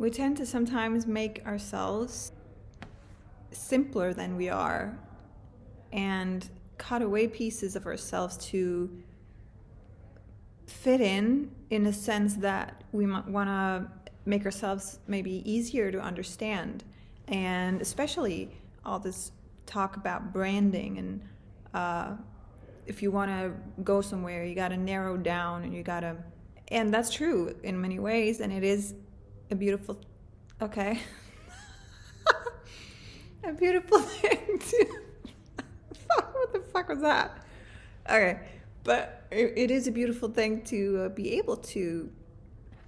We tend to sometimes make ourselves simpler than we are and cut away pieces of ourselves to fit in a sense that we might want to make ourselves maybe easier to understand. And especially all this talk about branding and if you want to go somewhere, you got to narrow down and that's true in many ways, and it is a beautiful, okay, a beautiful thing to, what the fuck was that? Okay, but it is a beautiful thing to be able to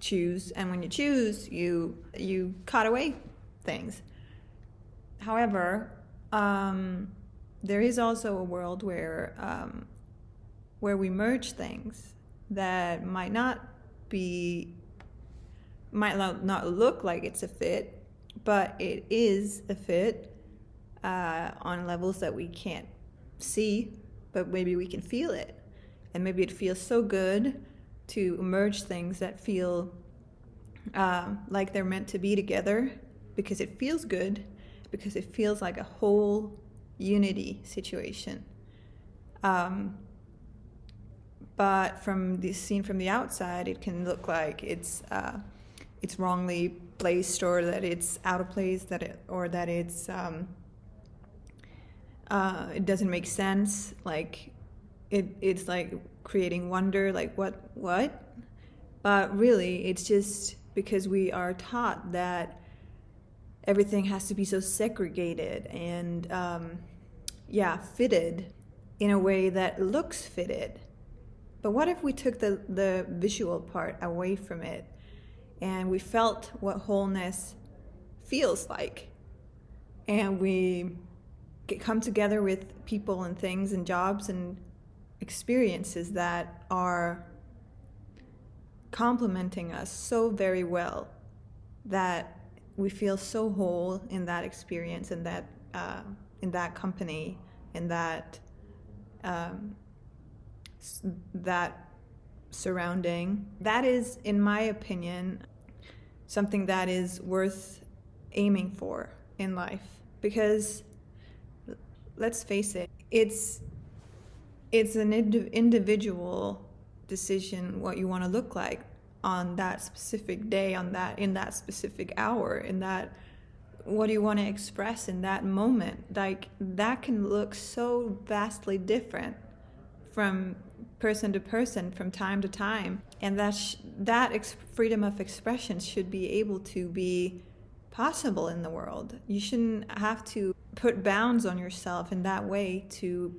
choose, and when you choose, you cut away things. However, there is also a world where we merge things that might not look like it's a fit, but it is a fit on levels that we can't see, but maybe we can feel it. And maybe it feels so good to merge things that feel like they're meant to be together because it feels good, because it feels like a whole unity situation. But from the scene from the outside, it can look like it's wrongly placed, or that it's out of place, or that it's it doesn't make sense. Like it's like creating wonder, like what? But really, it's just because we are taught that everything has to be so segregated and fitted in a way that looks fitted. But what if we took the visual part away from it and we felt what wholeness feels like, and we come together with people and things and jobs and experiences that are complementing us so very well that we feel so whole in that experience, in that company, in that that surrounding. That is, in my opinion, something that is worth aiming for in life. Because let's face it, it's an individual decision what you want to look like on that specific day, in that specific hour, in that what do you want to express in that moment. Like, that can look so vastly different from person to person, from time to time, and that freedom of expression should be able to be possible in the world. You shouldn't have to put bounds on yourself in that way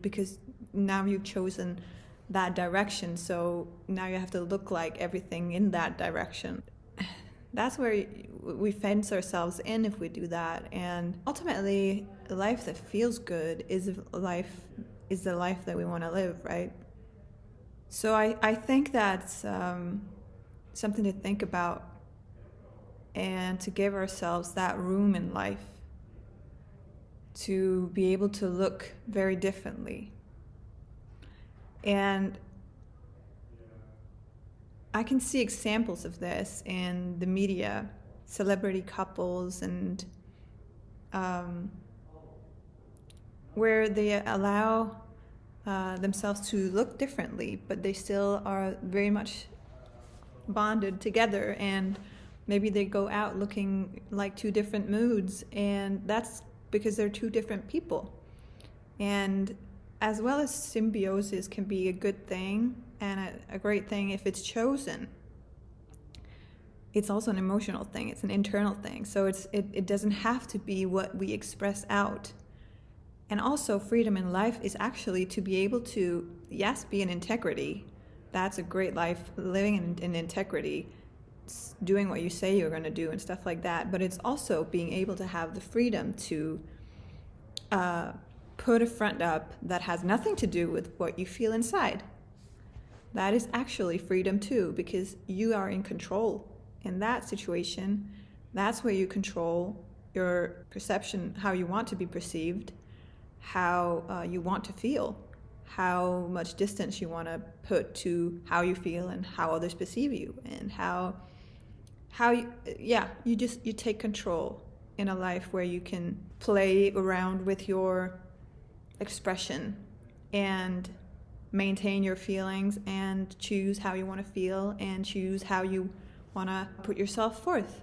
because now you've chosen that direction, so now you have to look like everything in that direction. That's where we fence ourselves in if we do that. And ultimately, a life that feels good is the life that we want to live, right? So I think that's something to think about, and to give ourselves that room in life to be able to look very differently. And I can see examples of this in the media, celebrity couples, and where they allow themselves to look differently, but they still are very much bonded together, and maybe they go out looking like two different moods, and that's because they're two different people. And as well as symbiosis can be a good thing and a great thing if it's chosen, it's also an emotional thing, it's an internal thing. So it doesn't have to be what we express out. And also, freedom in life is actually to be able to, yes, be in integrity. That's a great life, living in integrity, doing what you say you're going to do and stuff like that. But it's also being able to have the freedom to put a front up that has nothing to do with what you feel inside. That is actually freedom too, because you are in control in that situation. That's where you control your perception, how you want to be perceived, how you want to feel, how much distance you want to put to how you feel and how others perceive you, and how you take control in a life where you can play around with your expression and maintain your feelings and choose how you want to feel and choose how you want to put yourself forth.